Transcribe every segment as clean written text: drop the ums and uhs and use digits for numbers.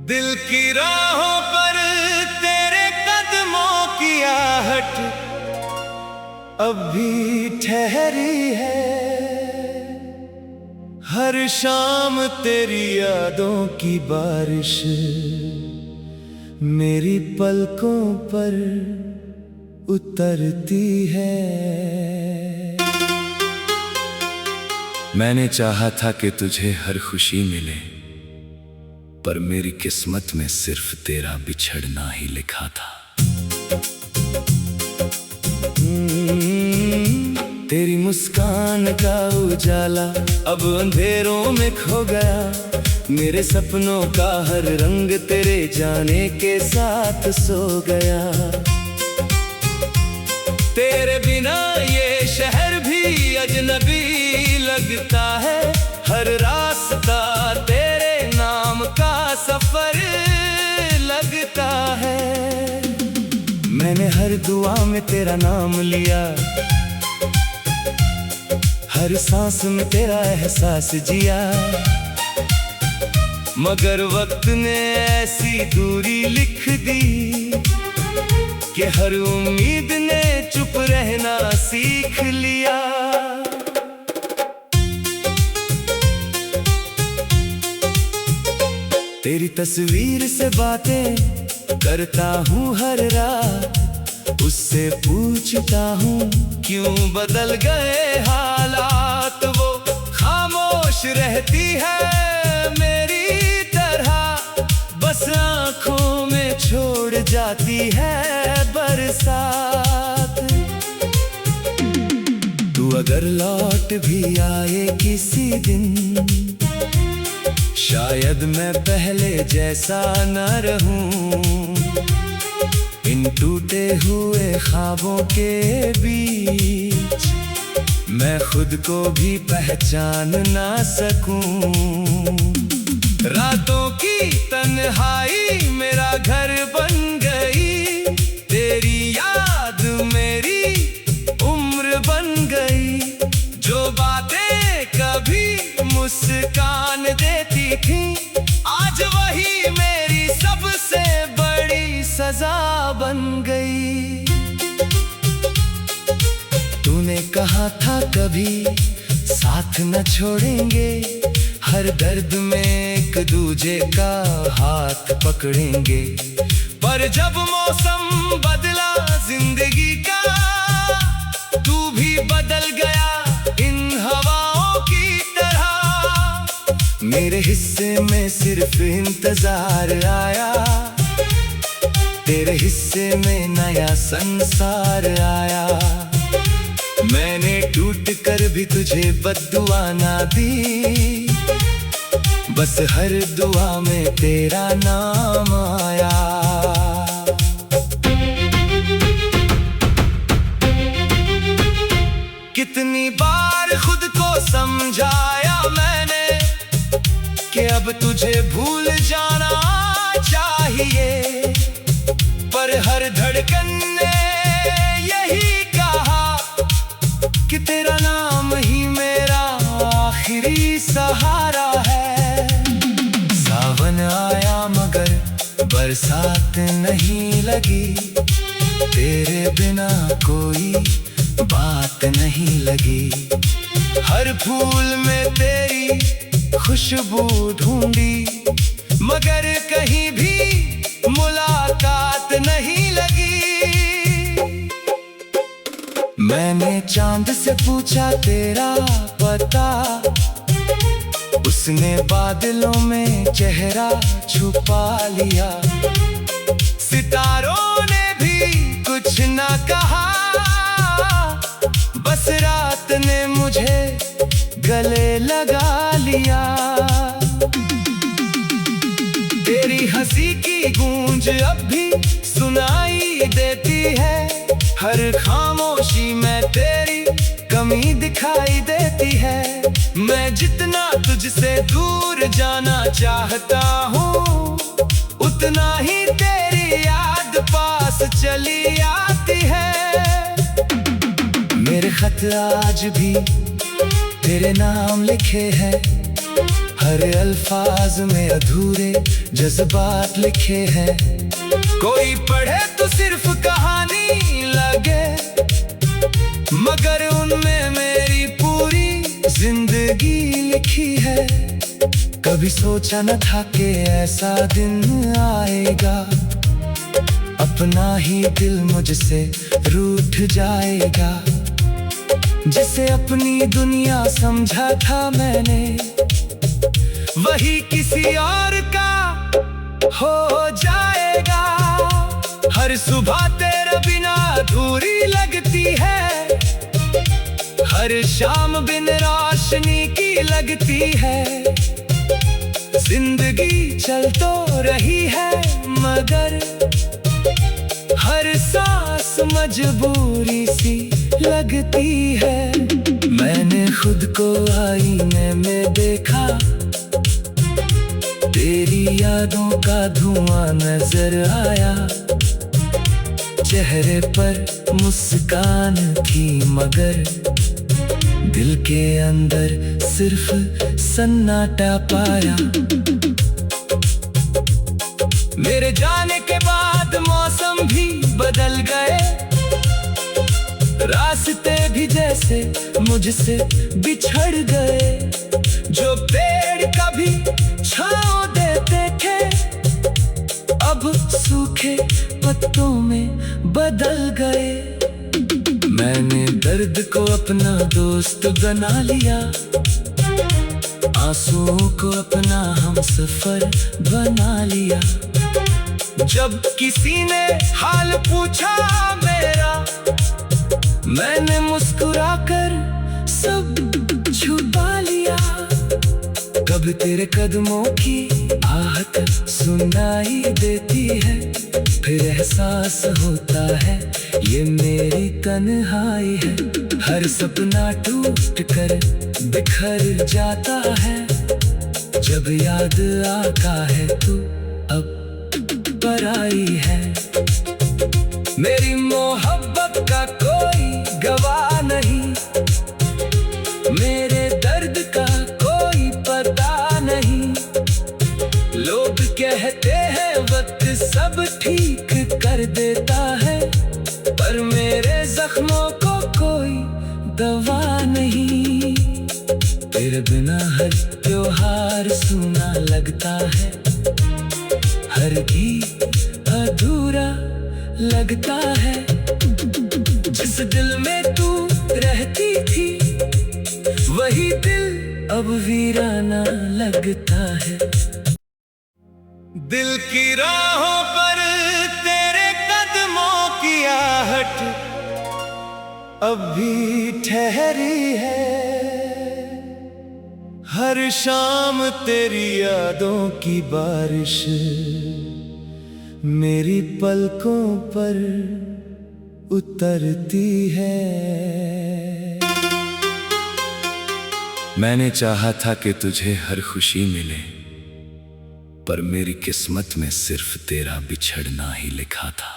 दिल की राहों पर तेरे कदमों की आहट अब भी ठहरी है। हर शाम तेरी यादों की बारिश मेरी पलकों पर उतरती है। मैंने चाहा था कि तुझे हर खुशी मिले, पर मेरी किस्मत में सिर्फ तेरा बिछड़ना ही लिखा था। तेरी मुस्कान का उजाला अब अंधेरों में खो गया। मेरे सपनों का हर रंग तेरे जाने के साथ सो गया। तेरे बिना ये शहर भी अजनबी लगता है। हर रास्ता तेरे नाम का सफर लगता है। मैंने हर दुआ में तेरा नाम लिया, हर सांस में तेरा एहसास जिया। मगर वक्त ने ऐसी दूरी लिख दी कि हर उम्मीद ने चुप रहना सीख लिया। तेरी तस्वीर से बातें करता हूँ हर रात, उससे पूछता हूँ क्यों बदल गए हालात। वो खामोश रहती है मेरी तरह, बस आँखों में छोड़ जाती है बरसात। तू अगर लौट भी आए किसी दिन, शायद मैं पहले जैसा न रहूं। इन टूटे हुए ख्वाबों के बीच मैं खुद को भी पहचान ना सकूं। रातों की तन्हाई मेरा घर बन गई, तेरी याद मेरी उम्र बन गई। जो बातें कभी मुस्कान देती थी, आज वही मेरी सबसे बड़ी सजा बन गई। तूने कहा था कभी साथ न छोड़ेंगे, हर दर्द में एक दूजे का हाथ पकड़ेंगे। पर जब मौसम बदला जिंदगी का, तू भी बदल गया इन हवाओं की तरह। मेरे हिस्से में सिर्फ इंतजार आया, तेरे हिस्से में नया संसार आया। मैंने टूट कर भी तुझे बद्दुआ ना दी, बस हर दुआ में तेरा नाम आया। कितनी बार खुद को समझाया मैंने कि अब तुझे भूल जाना चाहिए, पर हर धड़कन ने यही कहा कि तेरा नाम ही मेरा आखिरी सहारा है। सावन आया मगर बरसात नहीं लगी, तेरे बिना कोई बात नहीं लगी। हर फूल में तेरी खुशबू ढूंढी, मगर कहीं भी मुलाकात नहीं लगी। मैंने चांद से पूछा तेरा पता, उसने बादलों में चेहरा छुपा लिया। सितारों ने भी कुछ ना कहा, बस रात ने मुझे गले लगा लिया। तेरी हंसी की गूंज अब भी सुनाई देती है, हर खामोशी में तेरी कमी दिखाई देती है। मैं जितना तुझसे दूर जाना चाहता हूँ, उतना ही तेरी याद पास चली आती है। मेरे खत आज भी तेरे नाम लिखे हैं, हर अल्फाज में अधूरे जज्बात लिखे हैं। कोई पढ़े तो सिर्फ कहानी लगे, मगर उनमें मेरी पूरी जिंदगी लिखी है। कभी सोचा न था कि ऐसा दिन आएगा, अपना ही दिल मुझसे रूठ जाएगा। जिसे अपनी दुनिया समझा था मैंने, वही किसी और का हो जाएगा। हर सुबह तेरे बिना अधूरी लगती है, हर शाम बिन रोशनी की लगती है। जिंदगी चल तो रही है, मगर हर सांस मजबूरी सी लगती है। मैंने खुद को आईने में देखा, तेरी यादों का धुआं नजर आया। चेहरे पर मुस्कान थी, मगर दिल के अंदर सिर्फ सन्नाटा पाया। मेरे जाने के बाद मौसम भी बदल गए, रास्ते भी जैसे मुझसे बिछड़ गए। जो पेड़ कभी छांव देते थे, अब सूखे पत्तों में बदल गए। मैंने दर्द को अपना दोस्त बना लिया, आंसुओं को अपना हमसफर बना लिया। जब किसी ने हाल पूछा मेरा, मैंने मुस्कुराकर सब छुपा लिया। कब तेरे कदमों की आहट सुनाई देती है, फिर एहसास होता है ये मेरी तन्हाई है। हर सपना टूट कर बिखर जाता है, जब याद आता है तू अब पराई है। मेरी मोहब्बत का कोई गवाह नहीं, मेरे दर्द का कोई पता नहीं। लोग कहते हैं वक्त सब ठीक कर देता है, पर मेरे जख्मों को कोई दवा नहीं। तेरे बिना हर त्योहार सूना लगता है, हर गीत अधूरा लगता है। जिस दिल में तू रहती थी, वही दिल अब वीराना लगता है। दिल की राहों पर तेरे कदमों की आहट अब भी ठहरी है। हर शाम तेरी यादों की बारिश मेरी पलकों पर उतरती है। मैंने चाहा था कि तुझे हर खुशी मिले, पर मेरी किस्मत में सिर्फ तेरा बिछड़ना ही लिखा था।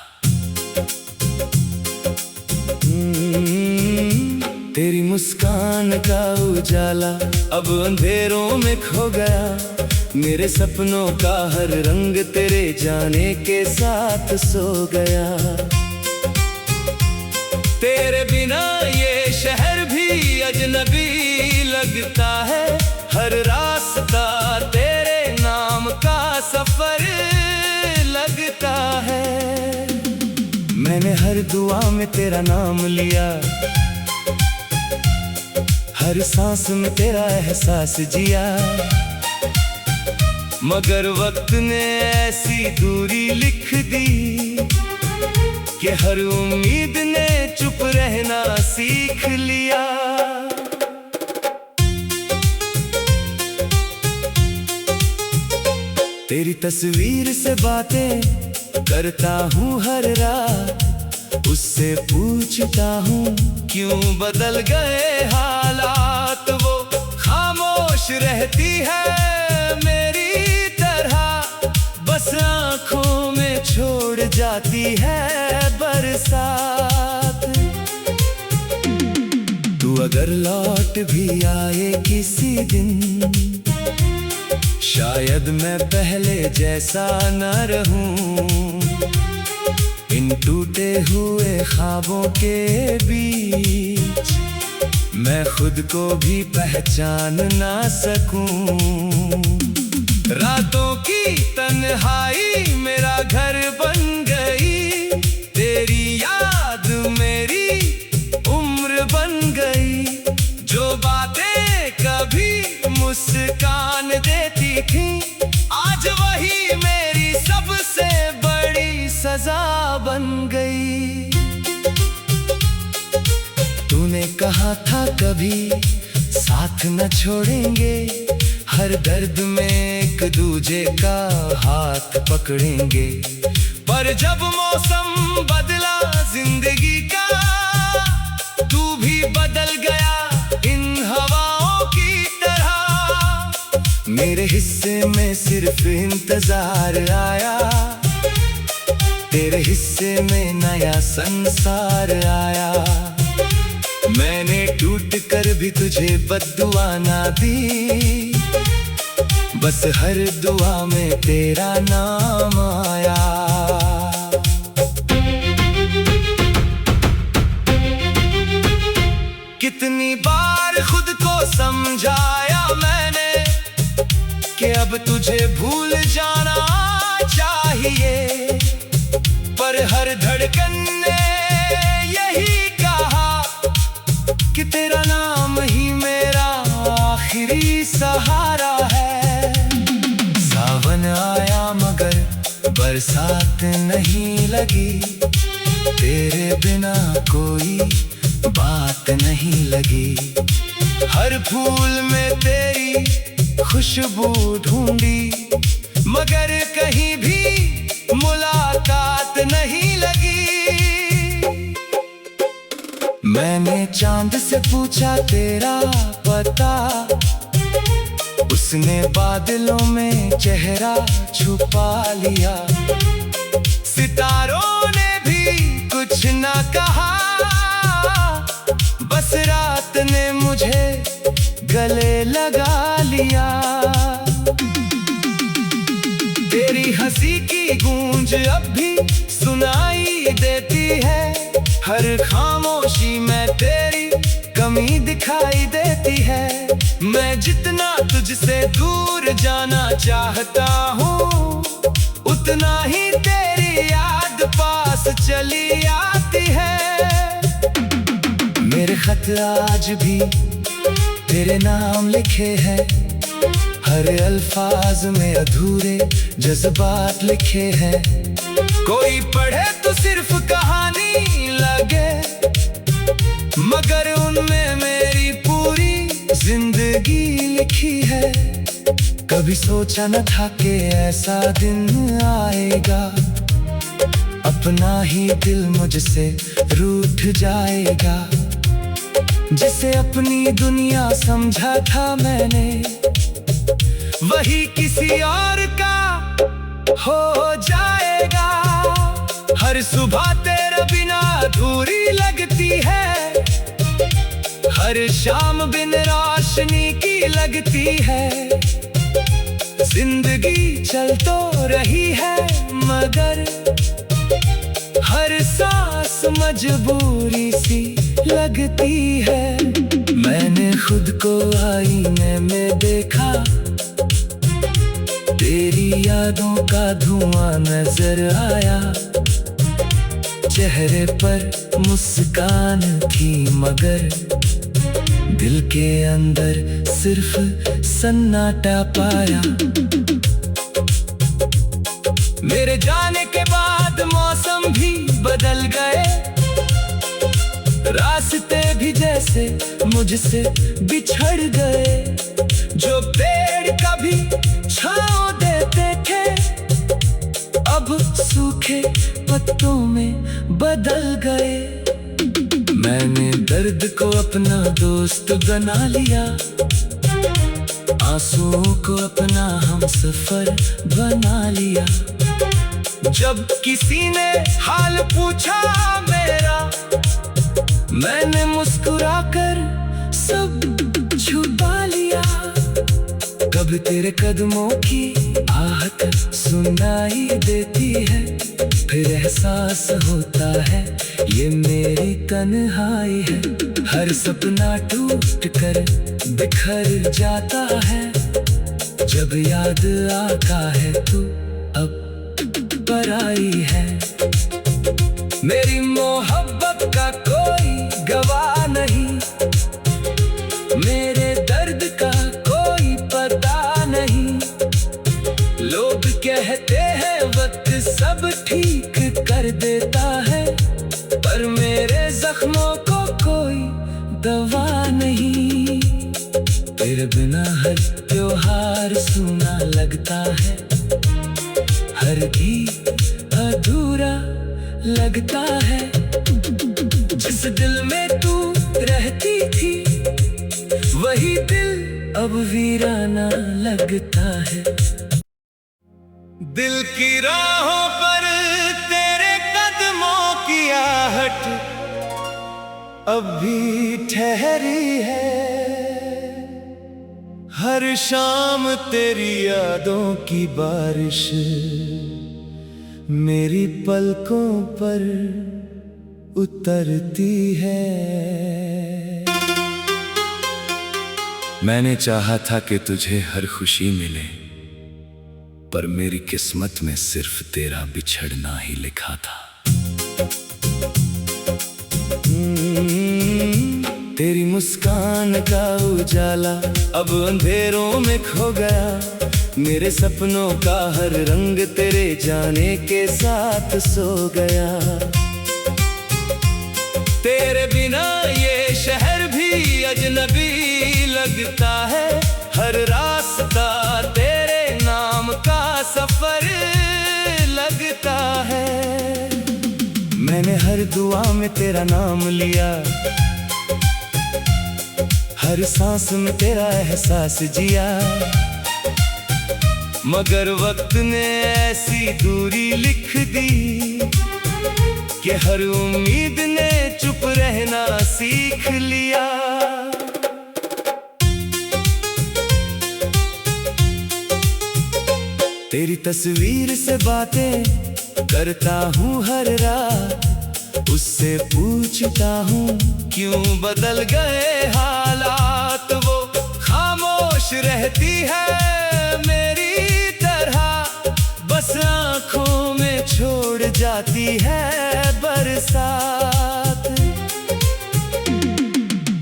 तेरी मुस्कान का उजाला अब अंधेरों में खो गया। मेरे सपनों का हर रंग तेरे जाने के साथ सो गया। तेरे बिना ये शहर भी अजनबी लगता है। हर रास्ता तेरे नाम का सफर लगता है। मैंने हर दुआ में तेरा नाम लिया, हर सांस में तेरा एहसास जिया। मगर वक्त ने ऐसी दूरी लिख दी कि हर उम्मीद ने चुप रहना सीख लिया। तेरी तस्वीर से बातें करता हूँ हर रात, उससे पूछता हूँ क्यों बदल गए हालात। वो खामोश रहती है मेरी तरह, बस आँखों में छोड़ जाती है बरसात। तू अगर लौट भी आए किसी दिन, शायद मैं पहले जैसा न रहूं, इन टूटे हुए ख्वाबों के बीच मैं खुद को भी पहचान ना सकूं। रातों की तन्हाई मेरा घर बन गई, तेरी याद मेरी उम्र बन गई। जो बातें कभी मुस्कान देती थी, आज वही मेरी सबसे बड़ी सजा बन गई। तूने कहा था कभी साथ न छोड़ेंगे, हर दर्द में एक दूजे का हाथ पकड़ेंगे। पर जब मौसम बदला जिंदगी का, तू भी बदल गया इन हवाओं की तरह। मेरे हिस्से में सिर्फ इंतजार आया, तेरे हिस्से में नया संसार आया। मैंने टूट कर भी तुझे बद्दुआ ना दी, बस हर दुआ में तेरा नाम आया। कितनी बार खुद को समझाया मैंने कि अब तुझे भूल जाना चाहिए, पर हर धड़कन ने यही कहा कि तेरा नाम ही मेरा आखिरी सहारा है। सावन आया मगर बरसात नहीं लगी, तेरे बिना कोई बात नहीं लगी। हर फूल में तेरी खुशबू ढूंढी, मगर कहीं भी मुलाकात नहीं लगी। मैंने चांद से पूछा तेरा पता, उसने बादलों में चेहरा छुपा लिया। सितारों ने भी कुछ ना कहा, बस रात ने मुझे गले लगा लिया। तेरी हंसी की गूंज अब भी सुनाई देती है, हर खामोशी में तेरी कमी दिखाई देती है। मैं जितना तुझसे दूर जाना चाहता हूँ, उतना ही तेरी याद पास चली आती है। मेरे खत आज भी तेरे नाम लिखे हैं, हर अल्फाज में अधूरे जज्बात लिखे हैं। कोई पढ़े तो सिर्फ कहानी लगे, मगर उनमें मेरी पूरी जिंदगी लिखी है। कभी सोचा न था कि ऐसा दिन आएगा, अपना ही दिल मुझसे रूठ जाएगा। जिसे अपनी दुनिया समझा था मैंने, वही किसी और का हो जाएगा। हर सुबह तेरे बिना अधूरी लगती है, हर शाम बिन रोशनी की लगती है। जिंदगी चल तो रही है, मगर हर सांस मजबूरी सी लगती है। मैंने खुद को आईने में देखा, तेरी यादों का धुआं नजर आया। चेहरे पर मुस्कान थी, मगर दिल के अंदर सिर्फ सन्नाटा पाया। मेरे जाने के बाद मौसम भी बदल गए, रास्ते भी जैसे मुझसे बिछड़ गए। जो पेड़ कभी छांव देते थे, अब सूखे पत्तों में बदल गए। मैंने दर्द को अपना दोस्त बना लिया, आंसुओं को अपना हमसफर बना लिया। जब किसी ने हाल पूछा मेरा, मैंने मुस्कुराकर सब छुपा लिया। कभी तेरे कदमों की आहट सुनाई देती है, फिर एहसास होता है ये मेरी तन्हाई है। हर सपना टूट कर बिखर जाता है, जब याद आता है तू अब पराई है। मेरी मोहब्बत का कोई गवाह नहीं, मेरे दर्द का कोई पता नहीं। लोग कहते हैं वक्त सब ठीक कर देता है, पर मेरे जख्मों को कोई दवा नहीं। तेरे बिना हर त्योहार सूना लगता है, हर गीत अधूरा लगता है। जिस दिल में तू रहती थी वही दिल अब वीराना लगता है। दिल की राहों पर तेरे कदमों की आहट अब भी ठहरी है, हर शाम तेरी यादों की बारिश मेरी पलकों पर उतरती है। मैंने चाहा था कि तुझे हर खुशी मिले, पर मेरी किस्मत में सिर्फ तेरा बिछड़ना ही लिखा था। तेरी मुस्कान का उजाला अब अंधेरों में खो गया, मेरे सपनों का हर रंग तेरे जाने के साथ सो गया। तेरे बिना ये शहर भी अजनबी लगता है, हर रास्ता तेरे नाम का सफर लगता है। मैंने हर दुआ में तेरा नाम लिया, हर सांस में तेरा एहसास जिया, मगर वक्त ने ऐसी दूरी लिख दी कि हर उम्मीद ने चुप रहना सीख लिया। तेरी तस्वीर से बातें करता हूँ हर रात, उससे पूछता हूँ क्यों बदल गए हालात। वो खामोश रहती है मेरी तरह, बस आँखों में छोड़ जाती है बरसात।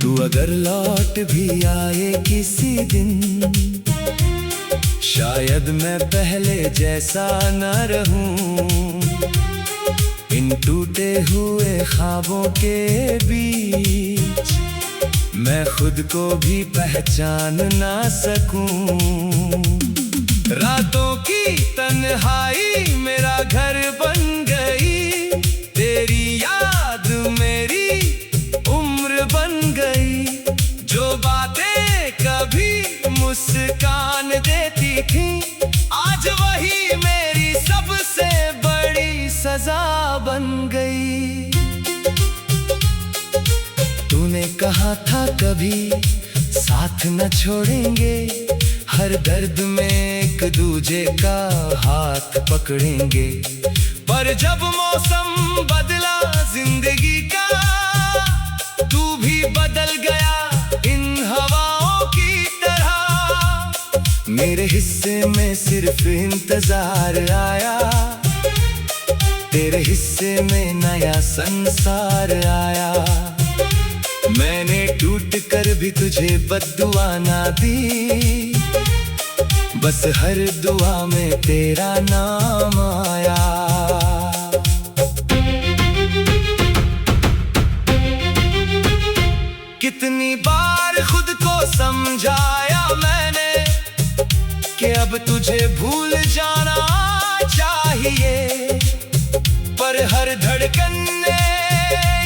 तू अगर लौट भी आए किसी दिन, शायद मैं पहले जैसा न रहूं। इन टूटे हुए ख्वाबों के बीच मैं खुद को भी पहचान ना सकूं। रातों की तन्हाई मेरा घर बन गई, तेरी याद मेरी उम्र बन गई। जो बातें कभी मुस्कान देती थी, आज वही मेरी सबसे बड़ी सजा बन गई। तूने कहा था कभी साथ न छोड़ेंगे, हर दर्द में एक दूजे का हाथ पकड़ेंगे। पर जब मौसम बदला जिंदगी का, तू भी बदल गया इन हवाओं की तरह। मेरे हिस्से में सिर्फ इंतजार आया, तेरे हिस्से में नया संसार आया। मैंने टूट कर भी तुझे बद्दुआ ना दी, बस हर दुआ में तेरा नाम आया। कितनी बार खुद को समझाया मैंने कि अब तुझे भूल जाना चाहिए, पर हर धड़कन ने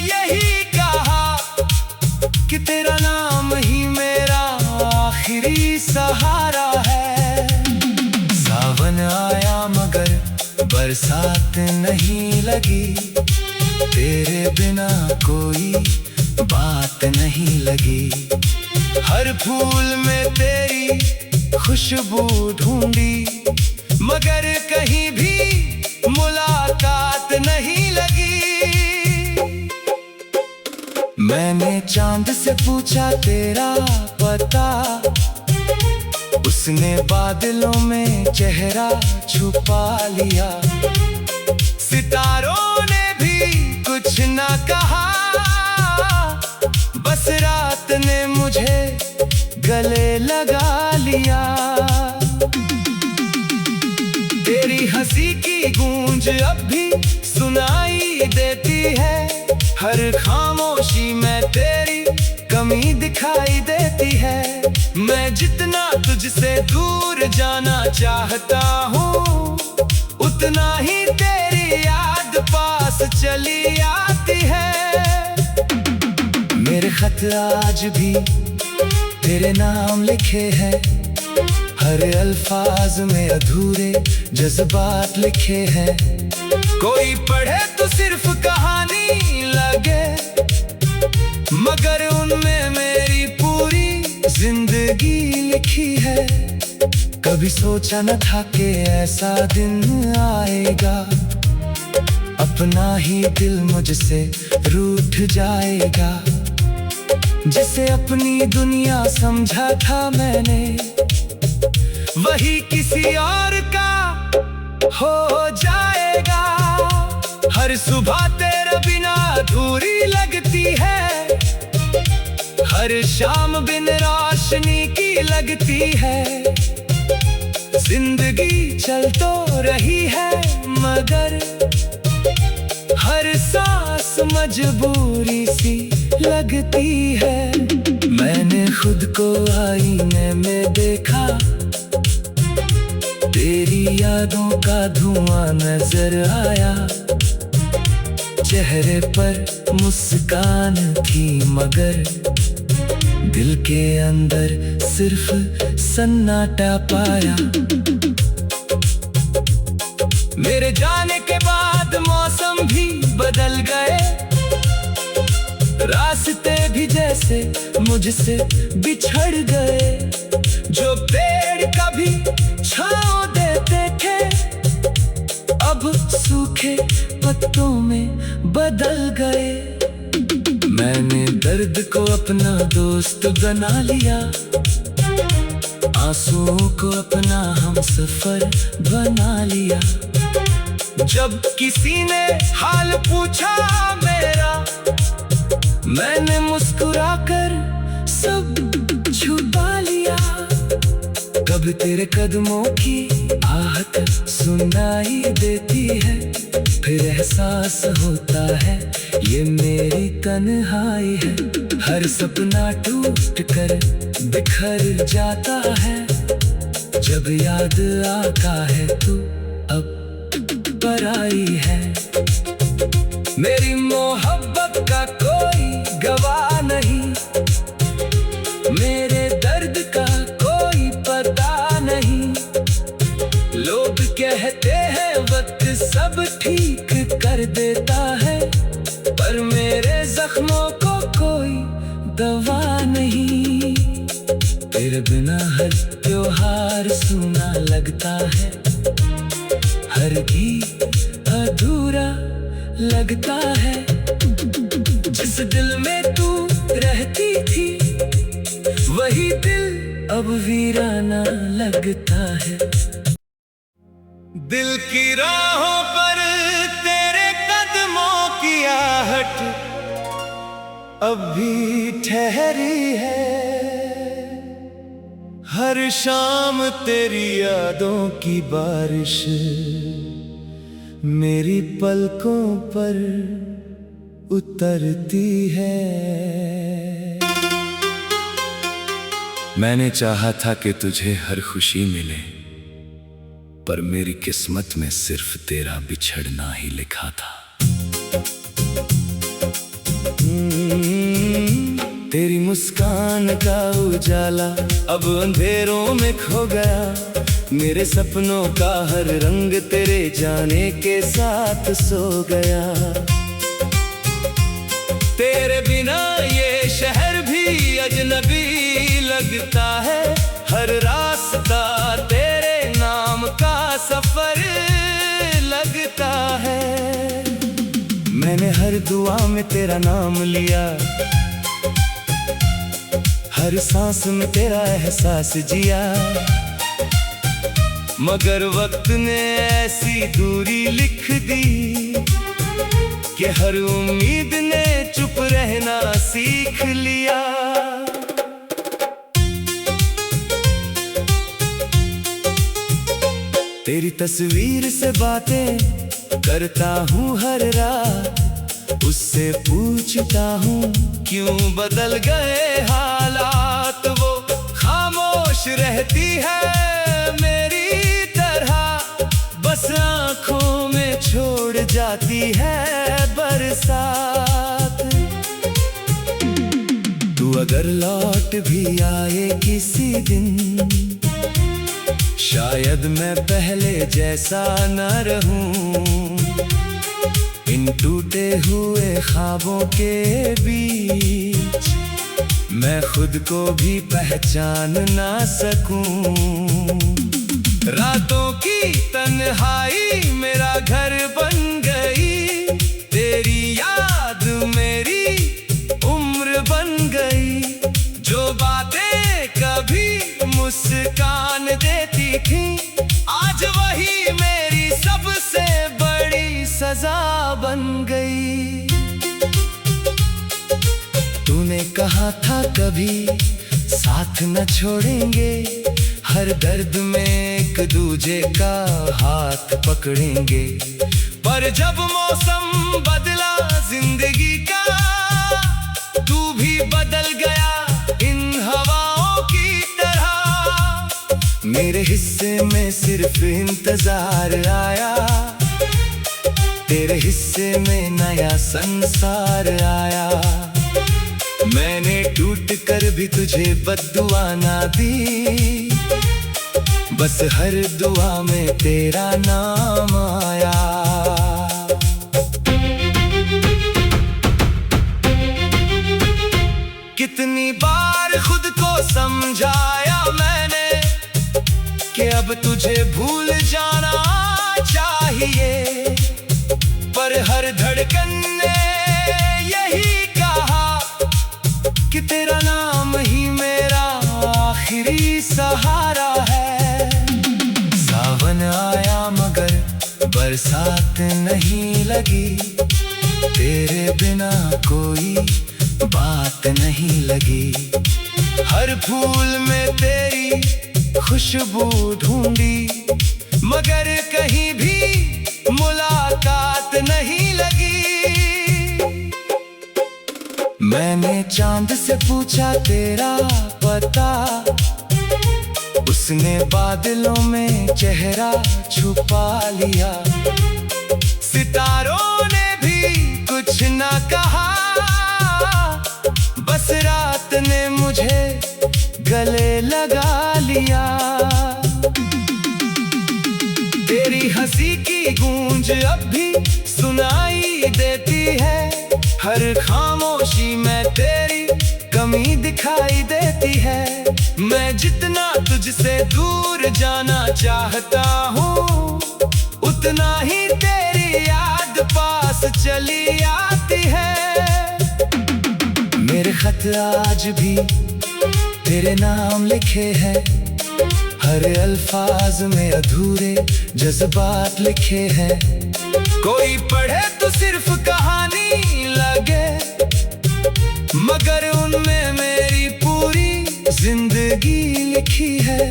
यही कहा कि तेरा नाम ही मेरा आखिरी सहारा है। सावन आया मगर बरसात नहीं लगी, तेरे बिना कोई बात नहीं लगी। हर फूल में तेरी खुशबू ढूंढी, मगर कहीं भी मुलाकात नहीं लगी। मैंने चांद से पूछा तेरा पता, उसने बादलों में चेहरा छुपा लिया। सितारों ने भी कुछ ना कहा, बस रात ने मुझे गले लगा लिया। तेरी हंसी की गूंज अब भी सुनाई देती है, हर खामोशी में तेरी कमी दिखाई देती है। मैं जितना तुझसे दूर जाना चाहता हूँ, उतना ही तेरी याद पास चली आती है। मेरे खत आज भी तेरे नाम लिखे हैं, हर अल्फाज में अधूरे जज्बात लिखे हैं। कोई पढ़े तो सिर्फ कहानी लगे, मगर उनमें मेरी पूरी जिंदगी लिखी है। कभी सोचा न था कि ऐसा दिन आएगा, अपना ही दिल मुझसे रूठ जाएगा। जिसे अपनी दुनिया समझा था मैंने, वही किसी और का हो जाएगा। हर सुबह तेरे बिना अधूरी लगती है, हर शाम बिन रोशनी की लगती है। जिंदगी चल तो रही है, मगर हर सांस मजबूरी सी लगती है। मैंने खुद को आईने में देखा, तेरी यादों का धुआं नजर आया। चेहरे पर मुस्कान थी, मगर दिल के अंदर सिर्फ सन्नाटा पाया। मेरे जाने के बाद मौसम भी बदल गए, रास्ते भी जैसे मुझसे बिछड़ गए। जो पेड़ कभी छांव देते थे, अब सूखे पत्तों में बदल गए। मैंने दर्द को अपना दोस्त बना लिया, आंसुओं को अपना हमसफर बना लिया। जब किसी ने हाल पूछा मेरा, मैंने मुस्कुराकर सब छुपा लिया। कब तेरे कदमों की आहट सुनाई देती है, फिर एहसास होता है ये मेरी तन्हाई है। हर सपना टूट कर बिखर जाता है, जब याद आता है तू अब पराई है। मेरी मोहब्बत का कोई गवाह नहीं, मेरे दर्द का कोई पता नहीं। लोग कहते हैं वक्त सब ठीक कर देता है, पर मेरे जख्मों को कोई दवा नहीं। तेरे बिना हर त्योहार सूना लगता है, हर गीत अधूरा लगता है। जिस दिल में तू रहती थी, वही दिल अब वीराना लगता है। दिल की राहों पर तेरे कदमों की आहट अब भी ठहरी है। हर शाम तेरी यादों की बारिश मेरी पलकों पर उतरती है। मैंने चाहा था कि तुझे हर खुशी मिले, पर मेरी किस्मत में सिर्फ तेरा बिछड़ना ही लिखा था। तेरी मुस्कान का उजाला अब अंधेरों में खो गया। मेरे सपनों का हर रंग तेरे जाने के साथ सो गया। तेरे बिना ये शहर भी अजनबी लगता है। हर रास्ता तेरे नाम का सफर लगता है। मैंने हर दुआ में तेरा नाम लिया, हर सांस में तेरा एहसास जिया, मगर वक्त ने ऐसी दूरी लिख दी कि हर उम्मीद ने चुप रहना सीख लिया। तेरी तस्वीर से बातें करता हूँ हर रात, उससे पूछता हूँ क्यों बदल गए हालात। वो खामोश रहती है मेरी तरह, बस आँखों में छोड़ जाती है बरसात। तू अगर लौट भी आए किसी दिन, शायद मैं पहले जैसा न रहूं। इन टूटे हुए ख्वाबों के बीच मैं खुद को भी पहचान ना सकूं। रातों की तन्हाई मेरा घर बन गई, तेरी याद मेरी उम्र बन गई। जो बातें कभी मुस्कान देती थी, आज वही मेरी सबसे बड़ी सजा बन गई। तूने कहा था कभी साथ न छोड़ेंगे, हर दर्द में एक दूजे का हाथ पकड़ेंगे। पर जब मौसम बदला जिंदगी का, तू भी बदल गया इन हवाओं की तरह। मेरे हिस्से में सिर्फ इंतजार आया, तेरे हिस्से में नया संसार आया। मैंने टूट कर भी तुझे बद्दुआ ना दी, बस हर दुआ में तेरा नाम आया। कितनी बार खुद को समझाया मैंने कि अब तुझे भूल जाना चाहिए, पर हर धड़कन ने यही कहा कि तेरा नाम ही मेरा आखिरी सहारा है। सावन आया मगर बरसात नहीं लगी, तेरे बिना कोई बात नहीं लगी। हर फूल में तेरी खुशबू ढूंढी, मगर कहीं भी मुलाकात नहीं लगी। मैंने चांद से पूछा तेरा पता, उसने बादलों में चेहरा छुपा लिया। सितारों ने भी कुछ ना कहा, बस रात ने मुझे गले लगा लिया। तेरी हंसी की गूंज अब भी सुनाई देती है, हर खामोशी में तेरी कमी दिखाई देती है। मैं जितना तुझसे दूर जाना चाहता हूँ, उतना ही तेरी याद पास चली आती है। मेरे खत आज भी तेरे नाम लिखे हैं, हर अल्फाज में अधूरे जज्बात लिखे हैं। कोई पढ़े तो सिर्फ कहानी लगे, मगर उनमें मेरी पूरी जिंदगी लिखी है।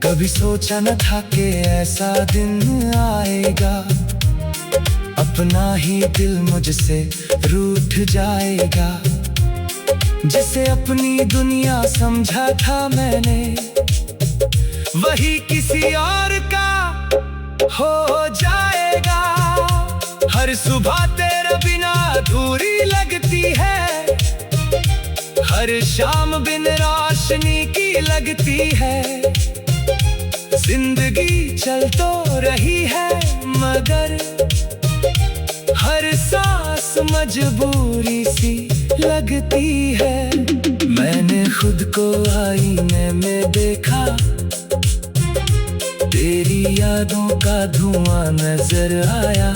कभी सोचा न था कि ऐसा दिन आएगा, अपना ही दिल मुझसे रूठ जाएगा। जिसे अपनी दुनिया समझा था मैंने, वही किसी और का हो जाएगा। हर सुबह तेरे बिना अधूरी लगती है, हर शाम बिन रोशनी की लगती है। जिंदगी चल तो रही है, मगर हर सांस मजबूरी सी लगती है। मैंने खुद को आईने में देखा, तेरी यादों का धुआं नजर आया।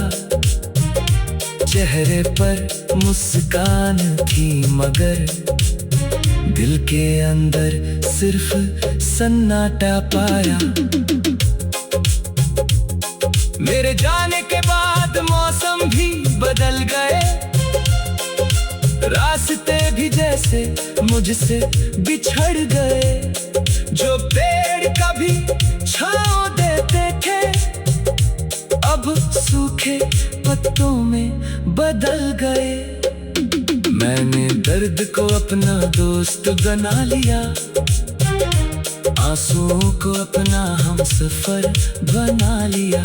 चेहरे पर मुस्कान थी मगर दिल के अंदर सिर्फ सन्नाटा पाया। मेरे जाने के बाद मौसम भी बदल गए, रास्ते भी जैसे मुझसे बिछड़ गए। जो पेड़ कभी छांव देते थे अब सूखे पत्तों में बदल गए। मैंने दर्द को अपना दोस्त बना लिया, आंसुओं को अपना हमसफर बना लिया।